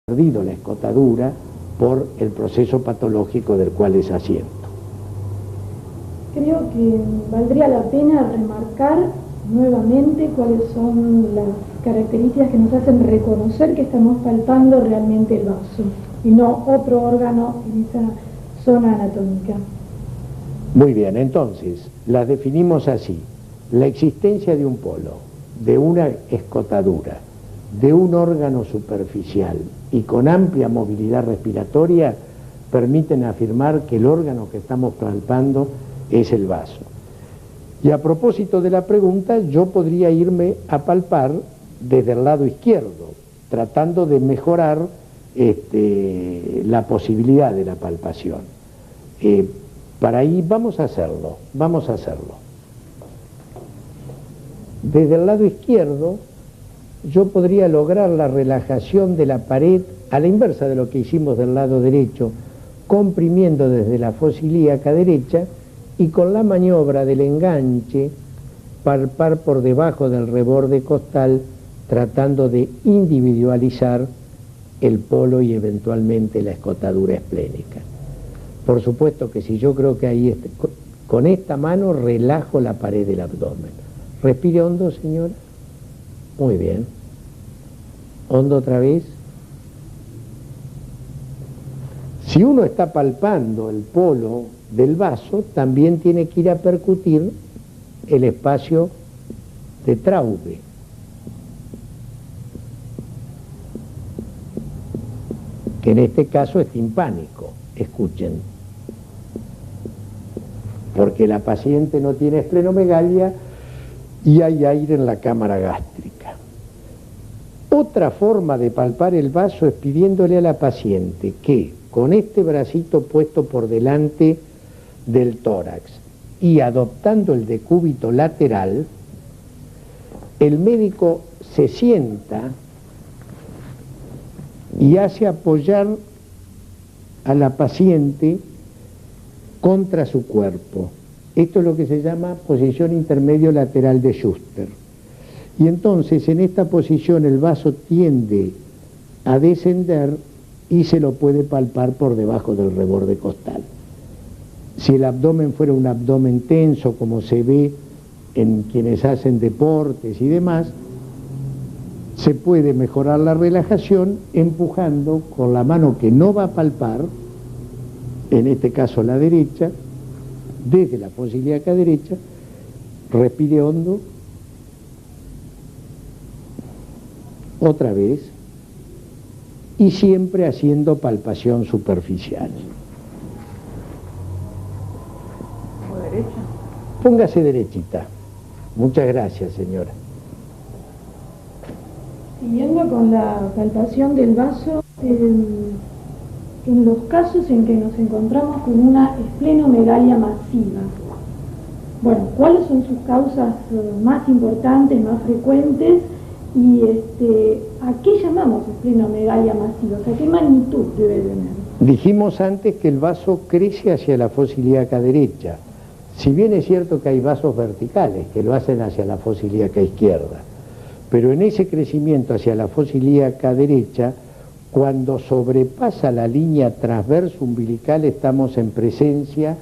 perdido la escotadura por el proceso patológico del cual es asiento. Creo que valdría la pena remarcar nuevamente cuáles son las características que nos hacen reconocer que estamos palpando realmente el vaso y no otro órgano en esa zona anatómica. Muy bien, entonces, las definimos así. La existencia de un polo, de una escotadura, de un órgano superficial y con amplia movilidad respiratoria permiten afirmar que el órgano que estamos palpando es el vaso. Y a propósito de la pregunta, yo podría irme a palpar desde el lado izquierdo, tratando de mejorar la posibilidad de la palpación. Para ahí vamos a hacerlo. Desde el lado izquierdo, yo podría lograr la relajación de la pared a la inversa de lo que hicimos del lado derecho, comprimiendo desde la fosa ilíaca derecha y con la maniobra del enganche palpar por debajo del reborde costal, tratando de individualizar el polo y eventualmente la escotadura esplénica. Por supuesto que si yo creo que ahí con esta mano relajo la pared del abdomen. Respire hondo, señora. Muy bien. Hondo otra vez. Si uno está palpando el polo del vaso, también tiene que ir a percutir el espacio de Traube. Que en este caso es timpánico. Escuchen. Porque la paciente no tiene esplenomegalia y hay aire en la cámara gástrica. Otra forma de palpar el vaso es pidiéndole a la paciente que con este bracito puesto por delante del tórax y adoptando el decúbito lateral, el médico se sienta y hace apoyar a la paciente contra su cuerpo. Esto es lo que se llama posición intermedio lateral de Schuster. Y entonces en esta posición el vaso tiende a descender y se lo puede palpar por debajo del reborde costal. Si el abdomen fuera un abdomen tenso, como se ve en quienes hacen deportes y demás, se puede mejorar la relajación empujando con la mano que no va a palpar, en este caso la derecha, desde la fosa ilíaca derecha, respire hondo, otra vez, y siempre haciendo palpación superficial. ¿Derecha? Póngase derechita. Muchas gracias, señora. Siguiendo con la palpación del vaso, en los casos en que nos encontramos con una esplenomegalia masiva, bueno, ¿cuáles son sus causas más importantes, más frecuentes? Y ¿a qué llamamos esplenomegalia masiva? O sea, ¿qué magnitud debe tener? Dijimos antes que el vaso crece hacia la fosa ilíaca derecha. Si bien es cierto que hay vasos verticales que lo hacen hacia la fosa ilíaca izquierda, pero en ese crecimiento hacia la fosa ilíaca derecha, cuando sobrepasa la línea transverso umbilical, estamos en presencia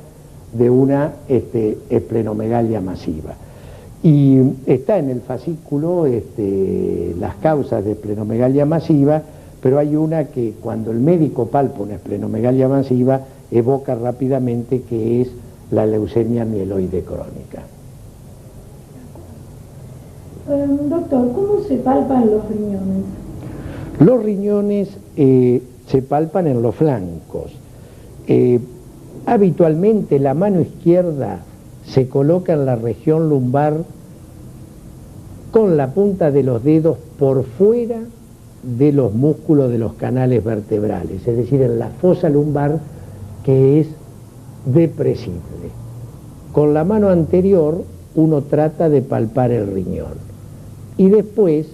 de una esplenomegalia masiva. Y está en el fascículo las causas de esplenomegalia masiva, pero hay una que cuando el médico palpa una esplenomegalia masiva evoca rápidamente, que es la leucemia mieloide crónica. Doctor, ¿cómo se palpan los riñones? Los riñones se palpan en los flancos. Habitualmente la mano izquierda se coloca en la región lumbar con la punta de los dedos por fuera de los músculos de los canales vertebrales, es decir, en la fosa lumbar que es depresible. Con la mano anterior uno trata de palpar el riñón y después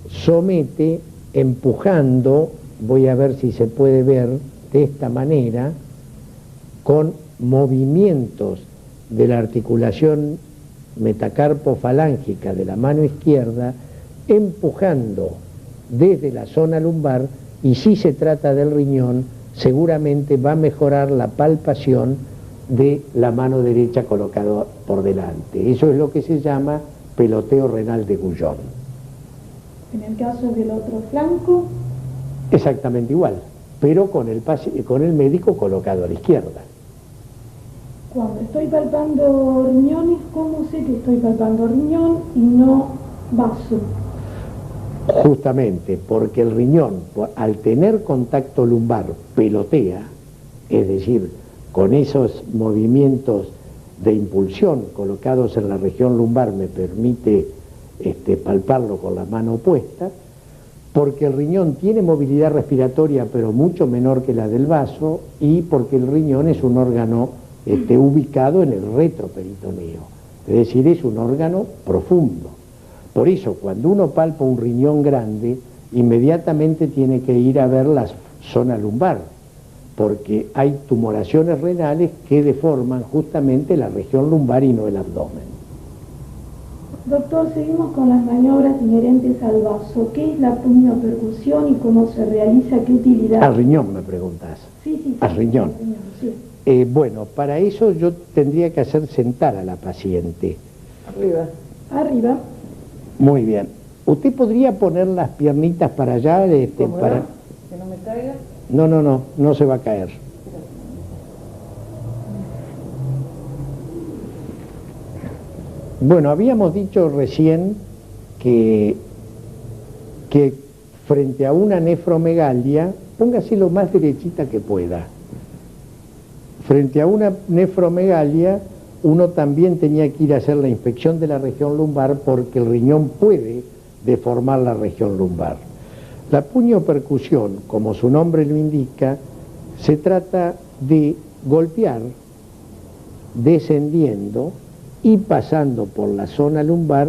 somete empujando, voy a ver si se puede ver de esta manera, con movimientos de la articulación metacarpofalángica de la mano izquierda, empujando desde la zona lumbar y si se trata del riñón, seguramente va a mejorar la palpación de la mano derecha colocada por delante. Eso es lo que se llama peloteo renal de Guyon. En el caso del otro flanco, Exactamente igual, pero con el médico colocado a la izquierda. cuando estoy palpando riñones, ¿cómo sé que estoy palpando riñón y no vaso? Justamente porque el riñón, al tener contacto lumbar, pelotea, es decir, con esos movimientos de impulsión colocados en la región lumbar me permite palparlo con la mano opuesta, porque el riñón tiene movilidad respiratoria pero mucho menor que la del vaso y porque el riñón es un órgano ubicado en el retroperitoneo, es decir, es un órgano profundo. Por eso, cuando uno palpa un riñón grande, inmediatamente tiene que ir a ver la zona lumbar, porque hay tumoraciones renales que deforman justamente la región lumbar y no el abdomen. Doctor, seguimos con las maniobras inherentes al vaso. ¿Qué es la puniopercusión y cómo se realiza? ¿Qué utilidad? Al riñón me preguntas. Sí. Al riñón. Sí. Bueno, para eso yo tendría que hacer sentar a la paciente. Arriba. Muy bien. ¿Usted podría poner las piernitas para allá? ¿Cómo para... no? ¿Que no me caiga? No se va a caer. Bueno, habíamos dicho recién que frente a una nefromegalia, póngase lo más derechita que pueda. Frente a una nefromegalia, uno también tenía que ir a hacer la inspección de la región lumbar porque el riñón puede deformar la región lumbar. La puniopercusión, como su nombre lo indica, se trata de golpear descendiendo y pasando por la zona lumbar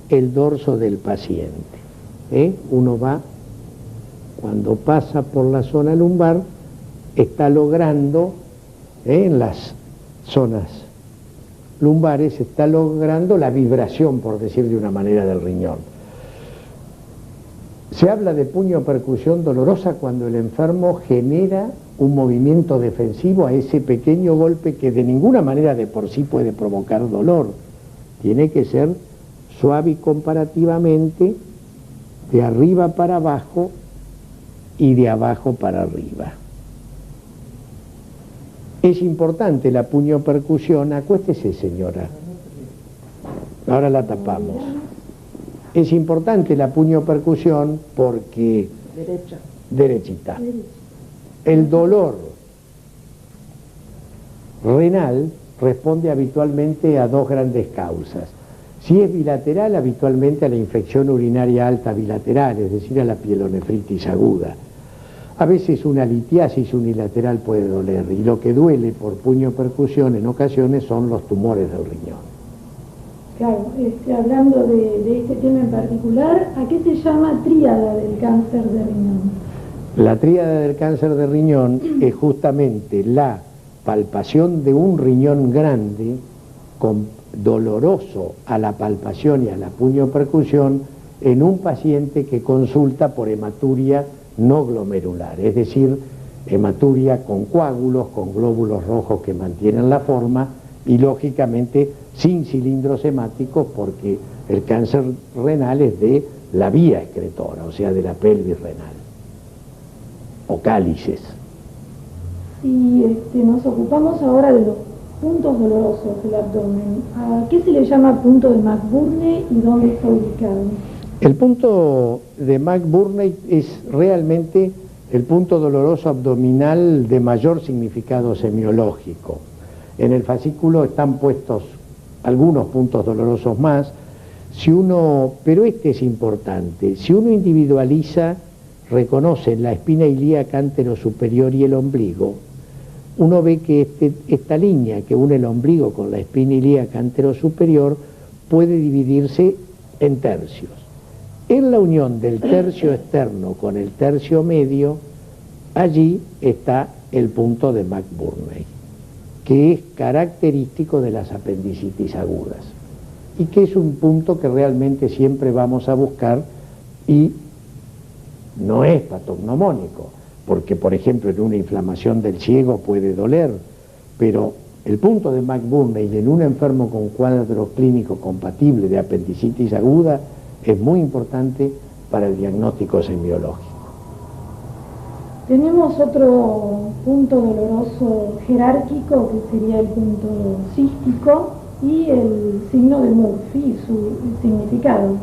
el dorso del paciente. Uno va, cuando pasa por la zona lumbar, está logrando, en las zonas lumbares, está logrando la vibración, por decir de una manera, del riñón. Se habla de puniopercusión dolorosa cuando el enfermo genera un movimiento defensivo a ese pequeño golpe que de ninguna manera de por sí puede provocar dolor. Tiene que ser suave y comparativamente, de arriba para abajo y de abajo para arriba. Es importante la puniopercusión. Acuéstese, señora. Ahora la tapamos. Es importante la puniopercusión porque... Derechita. El dolor renal responde habitualmente a dos grandes causas. Si es bilateral, habitualmente a la infección urinaria alta bilateral, es decir, a la pielonefritis aguda. A veces una litiasis unilateral puede doler, y lo que duele por puniopercusión en ocasiones son los tumores del riñón. Claro, hablando de este tema en particular, ¿a qué se llama tríada del cáncer de riñón? La tríada del cáncer de riñón es justamente la palpación de un riñón grande, doloroso a la palpación y a la puniopercusión, en un paciente que consulta por hematuria no glomerular, es decir, hematuria con coágulos, con glóbulos rojos que mantienen la forma y lógicamente sin cilindros hemáticos, porque el cáncer renal es de la vía excretora, o sea, de la pelvis renal o cálices. Y nos ocupamos ahora de los puntos dolorosos del abdomen. ¿A qué se le llama punto de McBurney y dónde está ubicado? El punto de McBurney es realmente el punto doloroso abdominal de mayor significado semiológico. En el fascículo están puestos algunos puntos dolorosos más, pero este es importante. Si uno individualiza, reconoce la espina ilíaca anterosuperior y el ombligo, uno ve que esta línea que une el ombligo con la espina ilíaca anterosuperior puede dividirse en tercios. En la unión del tercio externo con el tercio medio, allí está el punto de McBurney, que es característico de las apendicitis agudas y que es un punto que realmente siempre vamos a buscar y no es patognomónico, porque por ejemplo en una inflamación del ciego puede doler, pero el punto de McBurney en un enfermo con cuadro clínico compatible de apendicitis aguda es muy importante para el diagnóstico semiológico. Tenemos otro punto doloroso jerárquico que sería el punto cístico y el signo de Murphy y su significado.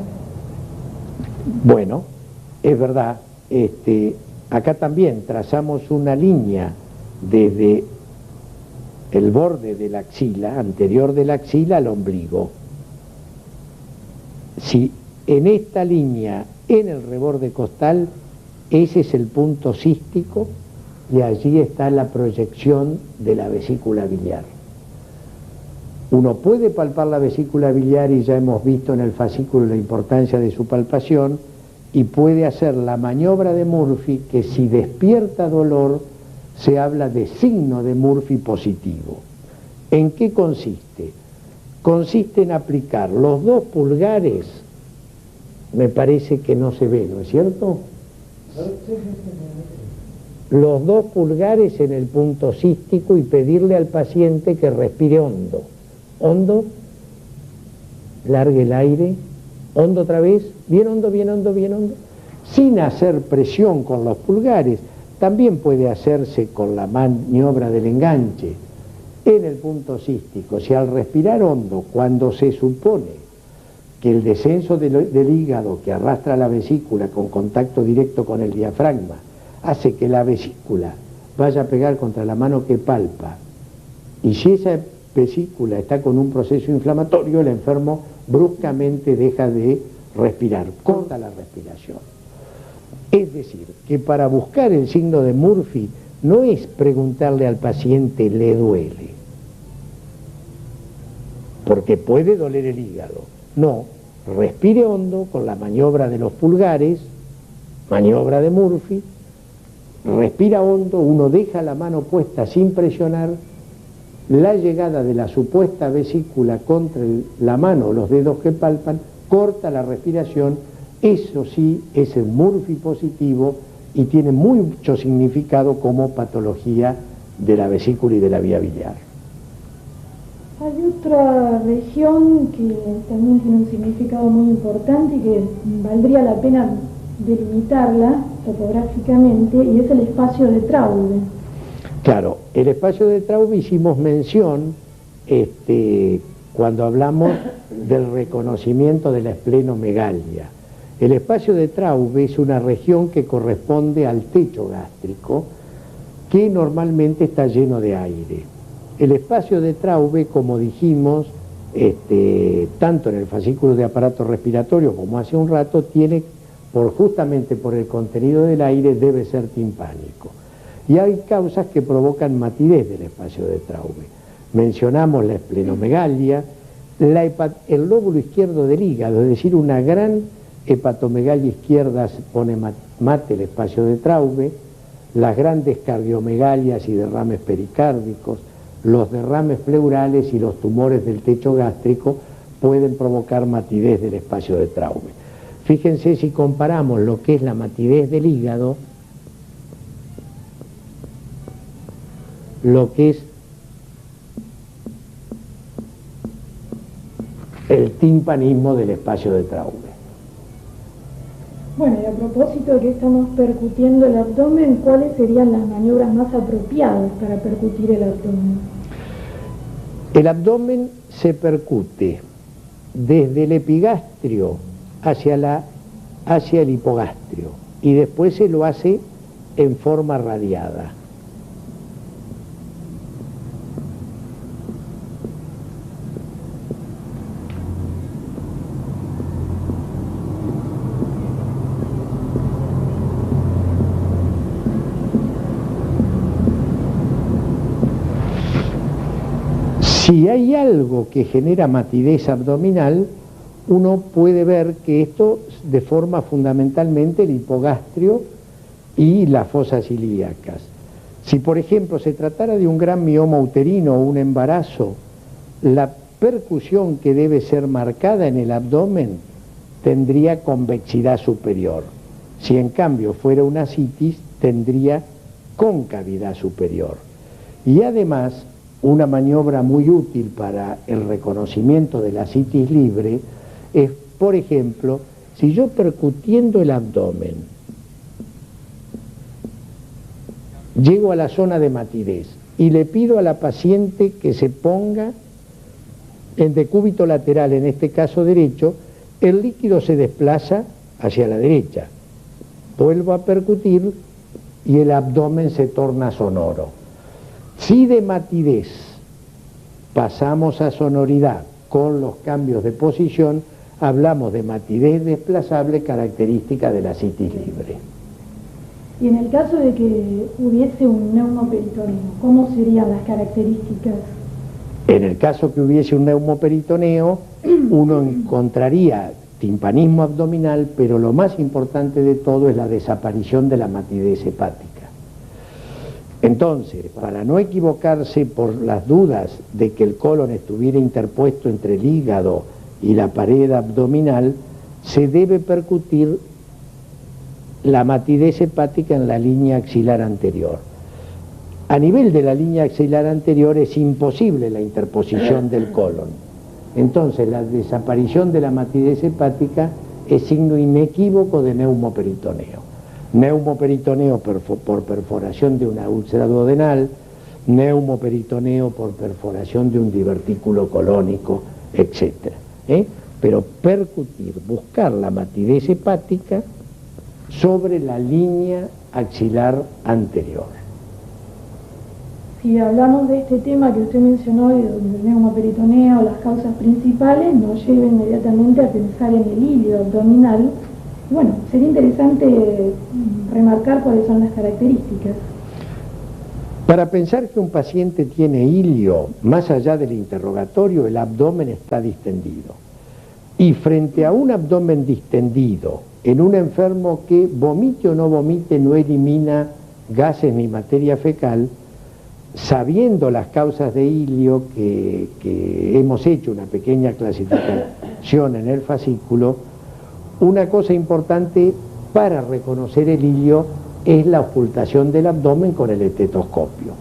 Bueno, es verdad, acá también trazamos una línea desde el borde de la axila, anterior de la axila al ombligo. Si en esta línea, en el reborde costal, ese es el punto cístico y allí está la proyección de la vesícula biliar. Uno puede palpar la vesícula biliar y ya hemos visto en el fascículo la importancia de su palpación y puede hacer la maniobra de Murphy que si despierta dolor se habla de signo de Murphy positivo. ¿En qué consiste? Consiste en aplicar los 2 pulgares, me parece que no se ve, ¿no es cierto? Los 2 pulgares en el punto cístico y pedirle al paciente que respire hondo. Hondo, largue el aire, hondo otra vez, bien hondo, bien hondo, bien hondo, sin hacer presión con los pulgares. También puede hacerse con la maniobra del enganche en el punto cístico. Si al respirar hondo, cuando se supone que el descenso del hígado que arrastra la vesícula con contacto directo con el diafragma hace que la vesícula vaya a pegar contra la mano que palpa, y si esa vesícula está con un proceso inflamatorio, el enfermo bruscamente deja de respirar, corta la respiración. Es decir, que para buscar el signo de Murphy no es preguntarle al paciente ¿le duele? Porque puede doler el hígado. No, respire hondo con la maniobra de los pulgares, maniobra de Murphy, respira hondo, uno deja la mano puesta sin presionar, la llegada de la supuesta vesícula contra la mano, los dedos que palpan, corta la respiración. Eso sí es el Murphy positivo y tiene mucho significado como patología de la vesícula y de la vía biliar. Hay otra región que también tiene un significado muy importante y que valdría la pena delimitarla topográficamente, y es el espacio de Traube. Claro, el espacio de Traube hicimos mención cuando hablamos del reconocimiento de la esplenomegalia. El espacio de Traube es una región que corresponde al techo gástrico, que normalmente está lleno de aire. El espacio de Traube, como dijimos, tanto en el fascículo de aparato respiratorio como hace un rato, tiene, justamente por el contenido del aire, debe ser timpánico. Y hay causas que provocan matidez del espacio de Traube. Mencionamos la esplenomegalia, el lóbulo izquierdo del hígado, es decir, una gran hepatomegalia izquierda pone mate el espacio de Traube, las grandes cardiomegalias y derrames pericárdicos, los derrames pleurales y los tumores del techo gástrico pueden provocar matidez del espacio de Traube. Fíjense si comparamos lo que es la matidez del hígado, lo que es el timpanismo del espacio de Traube. Bueno, y a propósito de que estamos percutiendo el abdomen, ¿cuáles serían las maniobras más apropiadas para percutir el abdomen? El abdomen se percute desde el epigastrio hacia el hipogastrio y después se lo hace en forma radiada. Si hay algo que genera matidez abdominal, uno puede ver que esto deforma fundamentalmente el hipogastrio y las fosas ilíacas. Si por ejemplo se tratara de un gran mioma uterino o un embarazo, la percusión que debe ser marcada en el abdomen tendría convexidad superior. Si en cambio fuera una citis, tendría concavidad superior. Y además, una maniobra muy útil para el reconocimiento de la citis libre es, por ejemplo, si yo percutiendo el abdomen llego a la zona de matidez y le pido a la paciente que se ponga en decúbito lateral, en este caso derecho, el líquido se desplaza hacia la derecha. Vuelvo a percutir y el abdomen se torna sonoro. Si de matidez pasamos a sonoridad con los cambios de posición, hablamos de matidez desplazable característica de la citis libre. Y en el caso de que hubiese un neumoperitoneo, ¿cómo serían las características? En el caso que hubiese un neumoperitoneo, uno encontraría timpanismo abdominal, pero lo más importante de todo es la desaparición de la matidez hepática. Entonces, para no equivocarse por las dudas de que el colon estuviera interpuesto entre el hígado y la pared abdominal, se debe percutir la matidez hepática en la línea axilar anterior. A nivel de la línea axilar anterior es imposible la interposición del colon. Entonces, la desaparición de la matidez hepática es signo inequívoco de neumoperitoneo. Neumoperitoneo por perforación de una úlcera duodenal, neumoperitoneo por perforación de un divertículo colónico, etc. Pero percutir, buscar la matidez hepática sobre la línea axilar anterior. Si hablamos de este tema que usted mencionó, del neumoperitoneo, las causas principales, nos lleva inmediatamente a pensar en el hilio abdominal. Bueno, sería interesante remarcar cuáles son las características. Para pensar que un paciente tiene hilio, más allá del interrogatorio, el abdomen está distendido. Y frente a un abdomen distendido, en un enfermo que vomite o no vomite, no elimina gases ni materia fecal, sabiendo las causas de hilio que hemos hecho una pequeña clasificación en el fascículo, una cosa importante para reconocer el hilio es la ocultación del abdomen con el estetoscopio.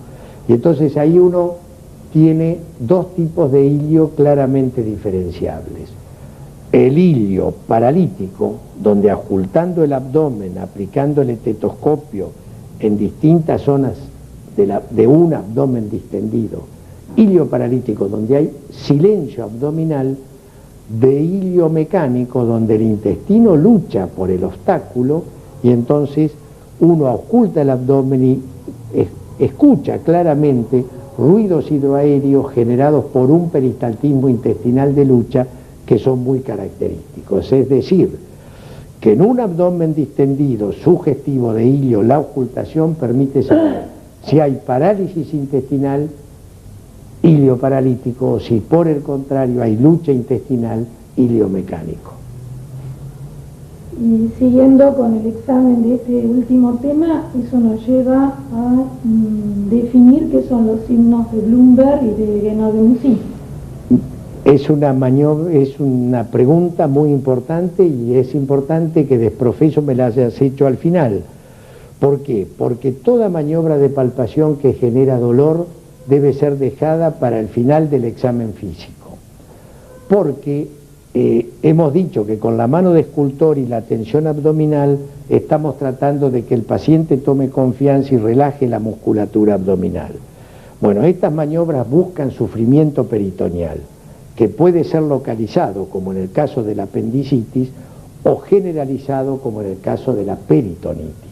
Y entonces ahí uno tiene dos tipos de hilio claramente diferenciables. El hilio paralítico, donde ocultando el abdomen, aplicando el estetoscopio en distintas zonas de un abdomen distendido, hilio paralítico donde hay silencio abdominal, de hilio mecánico donde el intestino lucha por el obstáculo y entonces uno oculta el abdomen y escucha claramente ruidos hidroaéreos generados por un peristaltismo intestinal de lucha que son muy característicos. Es decir, que en un abdomen distendido sugestivo de hilio la ocultación permite saber si hay parálisis intestinal, hilio paralítico, o si por el contrario hay lucha intestinal, hilio mecánico. Y siguiendo con el examen de este último tema, eso nos lleva a definir qué son los signos de Bloomberg y de Guénon de Mussy. Es una pregunta muy importante y es importante que desprofeso me la hayas hecho al final. ¿Por qué? Porque toda maniobra de palpación que genera dolor debe ser dejada para el final del examen físico. Porque hemos dicho que con la mano de escultor y la tensión abdominal estamos tratando de que el paciente tome confianza y relaje la musculatura abdominal. Bueno, estas maniobras buscan sufrimiento peritoneal, que puede ser localizado, como en el caso de la apendicitis, o generalizado, como en el caso de la peritonitis.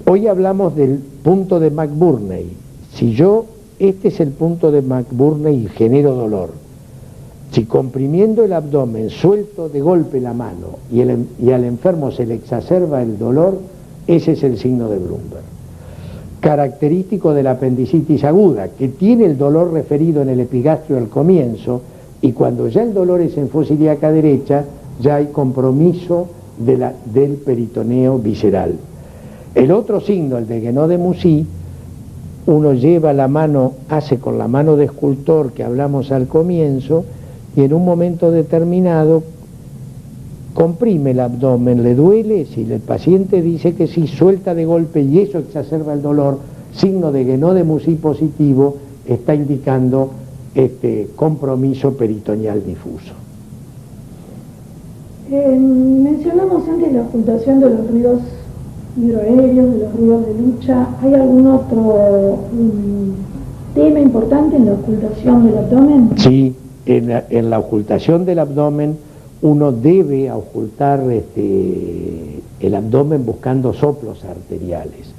Hoy hablamos del punto de McBurney. Si este es el punto de McBurney y genero dolor, si comprimiendo el abdomen suelto de golpe la mano y al enfermo se le exacerba el dolor, ese es el signo de Bloomberg. Característico de la apendicitis aguda, que tiene el dolor referido en el epigastrio al comienzo, y cuando ya el dolor es en fosa ilíaca derecha, ya hay compromiso del peritoneo visceral. El otro signo, el de Guénon de Mussy, uno lleva la mano, hace con la mano de escultor que hablamos al comienzo, y en un momento determinado comprime el abdomen, le duele, si el paciente dice que sí, suelta de golpe y eso exacerba el dolor, signo de que no de MUSI positivo, está indicando compromiso peritoneal difuso. Mencionamos antes la ocultación de los ruidos hidroaéreos, de los ruidos de lucha. ¿Hay algún otro tema importante en la ocultación del abdomen? Sí, en la ocultación del abdomen uno debe ocultar el abdomen buscando soplos arteriales.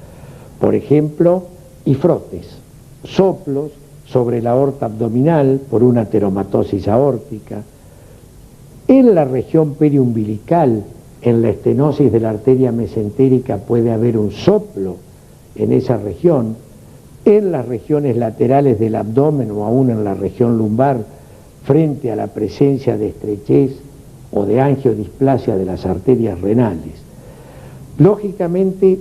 Por ejemplo, y frotes, soplos sobre la aorta abdominal por una ateromatosis aórtica. En la región periumbilical, en la estenosis de la arteria mesentérica puede haber un soplo en esa región. En las regiones laterales del abdomen o aún en la región lumbar, frente a la presencia de estrechez o de angiodisplasia de las arterias renales. Lógicamente,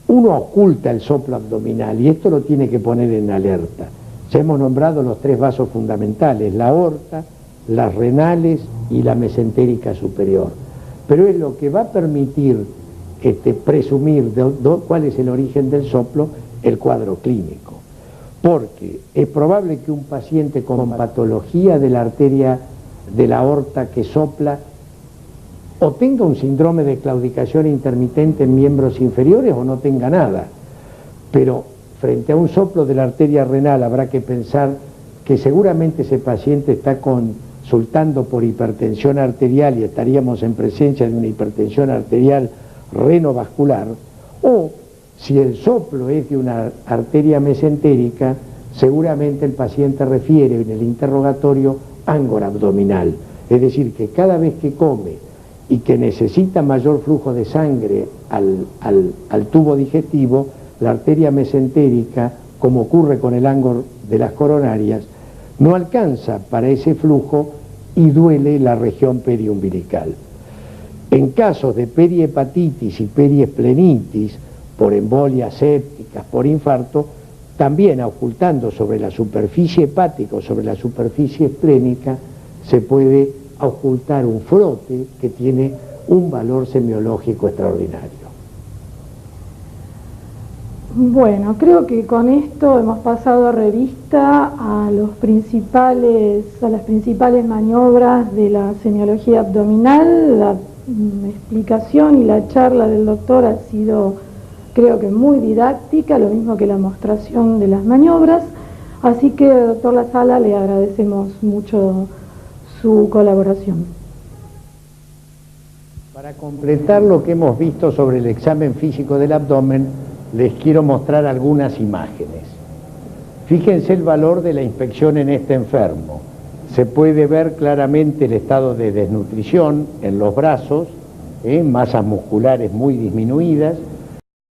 uno oculta el soplo abdominal y esto lo tiene que poner en alerta. Ya hemos nombrado los tres vasos fundamentales, la aorta, las renales y la mesentérica superior. Pero es lo que va a permitir presumir cuál es el origen del soplo, el cuadro clínico. Porque es probable que un paciente con patología de la arteria de la aorta que sopla o tenga un síndrome de claudicación intermitente en miembros inferiores o no tenga nada. Pero frente a un soplo de la arteria renal habrá que pensar que seguramente ese paciente está consultando por hipertensión arterial y estaríamos en presencia de una hipertensión arterial renovascular, o si el soplo es de una arteria mesentérica, seguramente el paciente refiere en el interrogatorio ángora abdominal, es decir, que cada vez que come y que necesita mayor flujo de sangre al tubo digestivo, la arteria mesentérica, como ocurre con el ángor de las coronarias, no alcanza para ese flujo y duele la región periumbilical. En casos de perihepatitis y periesplenitis, por embolias sépticas, por infarto, también ocultando sobre la superficie hepática o sobre la superficie esplénica, se puede ocultar un frote que tiene un valor semiológico extraordinario. Bueno, creo que con esto hemos pasado revista a las principales maniobras de la semiología abdominal. La explicación y la charla del doctor ha sido, creo que muy didáctica, lo mismo que la mostración de las maniobras. Así que, doctor La Sala, le agradecemos mucho su colaboración. Para completar lo que hemos visto sobre el examen físico del abdomen, les quiero mostrar algunas imágenes. Fíjense el valor de la inspección en este enfermo. Se puede ver claramente el estado de desnutrición en los brazos, masas musculares muy disminuidas,